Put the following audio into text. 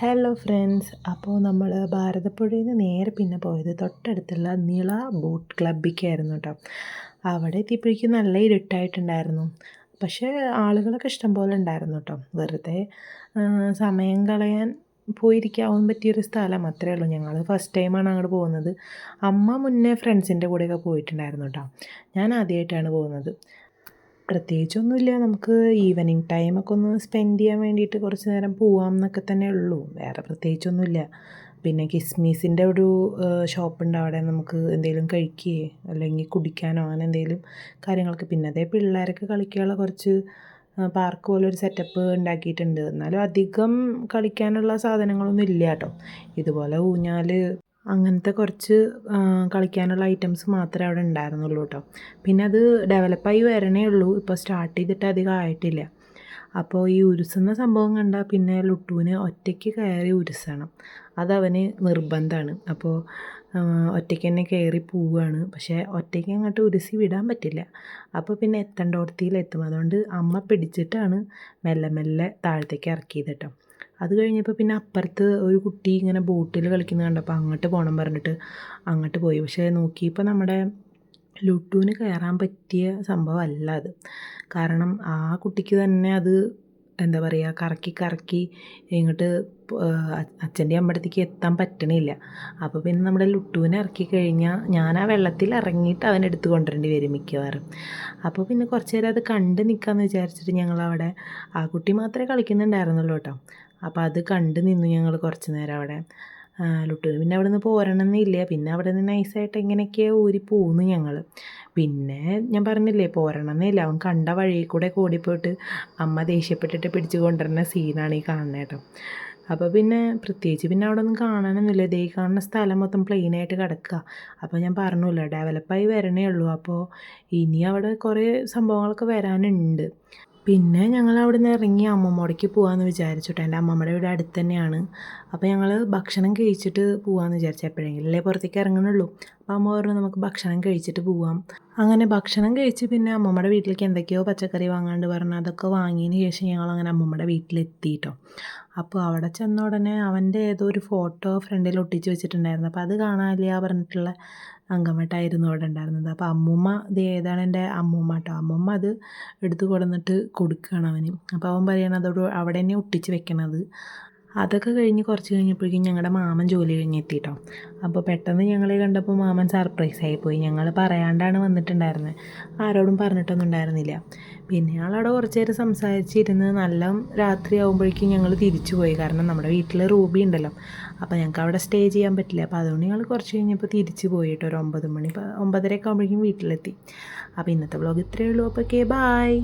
Hello friends, അപ്പോൾ നമ്മൾ ഭാരതപ്പുഴയിൽ നിന്ന് നേരെ പിന്നെ പോയത് തൊട്ടടുത്തുള്ള നിള ബോട്ട് ക്ലബ്ബിലേക്കായിരുന്നു കേട്ടോ. അവിടെ എത്തിയപ്പോഴേക്കും നല്ല ഇരുട്ടായിട്ടുണ്ടായിരുന്നു. പക്ഷേ ആളുകളൊക്കെ ഇഷ്ടംപോലെ ഉണ്ടായിരുന്നു കേട്ടോ. വെറുതെ സമയം കളയാൻ പോയിരിക്കാവാൻ പറ്റിയൊരു സ്ഥലം അത്രയേ ഉള്ളൂ. ഞങ്ങൾ ഫസ്റ്റ് ടൈമാണ് അങ്ങോട്ട് പോകുന്നത്. അമ്മ മുന്നേ ഫ്രണ്ട്സിൻ്റെ കൂടെയൊക്കെ പോയിട്ടുണ്ടായിരുന്നു കേട്ടോ. ഞാൻ ആദ്യമായിട്ടാണ് പോകുന്നത്. പ്രത്യേകിച്ചൊന്നുമില്ല, നമുക്ക് ഈവനിങ് ടൈമൊക്കെ ഒന്ന് സ്പെൻഡ് ചെയ്യാൻ വേണ്ടിയിട്ട് കുറച്ച് നേരം പോവാം എന്നൊക്കെ തന്നെ ഉള്ളൂ. വേറെ പ്രത്യേകിച്ചൊന്നുമില്ല. പിന്നെ കിസ്മീസിൻ്റെ ഒരു ഷോപ്പുണ്ട്, അവിടെ നമുക്ക് എന്തെങ്കിലും കഴിക്കുകയോ അല്ലെങ്കിൽ കുടിക്കാനോ അങ്ങനെ എന്തെങ്കിലും കാര്യങ്ങൾക്ക്. പിന്നെ അതേ പിള്ളേരൊക്കെ കളിക്കാനുള്ള കുറച്ച് പാർക്ക് പോലെ ഒരു സെറ്റപ്പ് ഉണ്ടാക്കിയിട്ടുണ്ട്. എന്നാലും അധികം കളിക്കാനുള്ള സാധനങ്ങളൊന്നും ഇല്ല കേട്ടോ. ഇതുപോലെ ഊഞ്ഞാൽ അങ്ങനത്തെ കുറച്ച് കളിക്കാനുള്ള ഐറ്റംസ് മാത്രമേ അവിടെ ഉണ്ടായിരുന്നുള്ളൂ കേട്ടോ. പിന്നെ അത് ഡെവലപ്പായി വരണേ ഉള്ളൂ, ഇപ്പോൾ സ്റ്റാർട്ട് ചെയ്തിട്ട് അധികം ആയിട്ടില്ല. അപ്പോൾ ഈ ഉരുസുന്ന സംഭവം കണ്ടാൽ പിന്നെ ലുട്ടുവിന് ഒറ്റയ്ക്ക് കയറി ഉരുസണം, അതവന് നിർബന്ധമാണ്. അപ്പോൾ ഒറ്റയ്ക്ക് തന്നെ കയറി പോവുകയാണ്. പക്ഷേ ഒറ്റയ്ക്ക് അങ്ങോട്ട് ഉരുസി വിടാൻ പറ്റില്ല. അപ്പോൾ പിന്നെ എത്തേണ്ടോടത്തിയിലെത്തും. അതുകൊണ്ട് അമ്മ പിടിച്ചിട്ടാണ് മെല്ലെ മെല്ലെ താഴത്തേക്ക് ഇറക്കിയത് കേട്ടോ. അത് കഴിഞ്ഞപ്പോൾ പിന്നെ അപ്പുറത്ത് ഒരു കുട്ടി ഇങ്ങനെ ബോട്ടിൽ കളിക്കുന്നത് കണ്ടപ്പോൾ അങ്ങോട്ട് പോകണം പറഞ്ഞിട്ട് അങ്ങോട്ട് പോയി. പക്ഷേ നോക്കിയപ്പോൾ നമ്മുടെ ലുട്ടുവിന് കയറാൻ പറ്റിയ സംഭവമല്ല അത്. കാരണം ആ കുട്ടിക്ക് തന്നെ അത് എന്താ പറയുക, കറക്കി കറക്കി ഇങ്ങോട്ട് അച്ഛൻ്റെ അമ്മടത്തേക്ക് എത്താൻ പറ്റണില്ല. അപ്പോൾ പിന്നെ നമ്മുടെ ലുട്ടുവിനെ ഇറക്കി കഴിഞ്ഞാൽ ഞാൻ ആ വെള്ളത്തിൽ ഇറങ്ങിയിട്ട് അവനെ എടുത്ത് കൊണ്ടുവരേണ്ടി വരും മിക്കവാറും. അപ്പോൾ പിന്നെ കുറച്ച് നേരം അത് കണ്ട് നിൽക്കാമെന്ന് വിചാരിച്ചിട്ട് ഞങ്ങളവിടെ, ആ കുട്ടി മാത്രമേ കളിക്കുന്നുണ്ടായിരുന്നുള്ളൂ കേട്ടോ. അപ്പോൾ അത് കണ്ട് നിന്നു ഞങ്ങൾ കുറച്ച് നേരം അവിടെ. ലുട്ടുവിന് പിന്നെ അവിടെ നിന്ന് പോരണമെന്നില്ല. പിന്നെ അവിടെ നിന്ന് നൈസായിട്ട് എങ്ങനെയൊക്കെയോ ഊരി പോന്നു ഞങ്ങൾ. പിന്നെ ഞാൻ പറഞ്ഞില്ലേ പോരണമെന്നില്ല, അവൻ കണ്ട വഴിയിൽ കൂടെ ഓടിപ്പോയിട്ട് അമ്മ ദേഷ്യപ്പെട്ടിട്ട് പിടിച്ച് കൊണ്ടുവരുന്ന സീനാണ് ഈ കാണുന്നത് കേട്ടോ. അപ്പോൾ പിന്നെ പ്രത്യേകിച്ച് പിന്നെ അവിടെ ഒന്നും കാണാനൊന്നുമില്ല. ദേ കാണുന്ന സ്ഥലം മൊത്തം പ്ലെയിനായിട്ട് കിടക്കുക. അപ്പോൾ ഞാൻ പറഞ്ഞില്ല, ഡെവലപ്പായി വരണേ ഉള്ളൂ. അപ്പോൾ ഇനി അവിടെ കുറേ സംഭവങ്ങളൊക്കെ വരാനുണ്ട്. പിന്നെ ഞങ്ങൾ അവിടെ നിന്ന് ഇറങ്ങി അമ്മമ്മോടേക്ക് പോകാമെന്ന് വിചാരിച്ചിട്ട്. എൻ്റെ അമ്മമ്മയുടെ വീട് അടുത്ത് തന്നെയാണ്. അപ്പോൾ ഞങ്ങൾ ഭക്ഷണം കഴിച്ചിട്ട് പോകാമെന്ന് വിചാരിച്ചു. എപ്പോഴെങ്കിലും അല്ലേ പുറത്തേക്ക് ഇറങ്ങണുള്ളൂ. അപ്പോൾ അമ്മ പറഞ്ഞു നമുക്ക് ഭക്ഷണം കഴിച്ചിട്ട് പോവാം. അങ്ങനെ ഭക്ഷണം കഴിച്ച് പിന്നെ അമ്മമ്മയുടെ വീട്ടിലേക്ക് എന്തൊക്കെയോ പച്ചക്കറി വാങ്ങാണ്ട് പറഞ്ഞു. അതൊക്കെ വാങ്ങിയതിന് ശേഷം ഞങ്ങളങ്ങനെ അമ്മമ്മയുടെ വീട്ടിലെത്തിയിട്ടോ. അപ്പോൾ അവിടെ ചെന്ന ഉടനെ അവൻ്റെ ഏതോ ഒരു ഫോട്ടോ ഫ്രണ്ടിൽ ഒട്ടിച്ച് വെച്ചിട്ടുണ്ടായിരുന്നു. അപ്പോൾ അത് കാണാനില്ല പറഞ്ഞിട്ടുള്ള അങ്കമട്ടായിരുന്നു അവിടെ ഉണ്ടായിരുന്നത്. അപ്പോൾ അമ്മൂമ്മ, ഇത് ഏതാണ് എൻ്റെ അമ്മൂമ്മ കേട്ടോ, അമ്മൂമ്മ അത് എടുത്ത് കൊടുന്നിട്ട് കൊടുക്കുകയാണ് അവന്. അപ്പോൾ അവൻ പറയണത് അതോട് അവിടെ തന്നെ ഒട്ടിച്ച് വെക്കണത്. അതൊക്കെ കഴിഞ്ഞ് കുറച്ച് കഴിഞ്ഞപ്പോഴേക്കും ഞങ്ങളുടെ മാമൻ ജോലി കഴിഞ്ഞെത്തിട്ടോ. അപ്പോൾ പെട്ടെന്ന് ഞങ്ങളെ കണ്ടപ്പോൾ മാമൻ സർപ്രൈസായി പോയി. ഞങ്ങൾ പറയാണ്ടാണ് വന്നിട്ടുണ്ടായിരുന്നത്, ആരോടും പറഞ്ഞിട്ടൊന്നും ഉണ്ടായിരുന്നില്ല. പിന്നെ ഞങ്ങളവിടെ കുറച്ച് നേരം സംസാരിച്ചിരുന്ന് നല്ല രാത്രി ആകുമ്പോഴേക്കും ഞങ്ങൾ തിരിച്ചു പോയി. കാരണം നമ്മുടെ വീട്ടിൽ റൂബി ഉണ്ടല്ലോ, അപ്പോൾ ഞങ്ങൾക്ക് അവിടെ സ്റ്റേ ചെയ്യാൻ പറ്റില്ല. അപ്പോൾ അതുകൊണ്ട് ഞങ്ങൾ കുറച്ച് കഴിഞ്ഞപ്പോൾ തിരിച്ചു പോയിട്ട് ഒരു 9 മണി 9:30 ഒക്കെ ആകുമ്പോഴേക്കും വീട്ടിലെത്തി. അപ്പോൾ ഇന്നത്തെ വ്ളോഗ് ഇത്രയേ ഉള്ളൂ. അപ്പോൾ ഓക്കെ, ബായ്.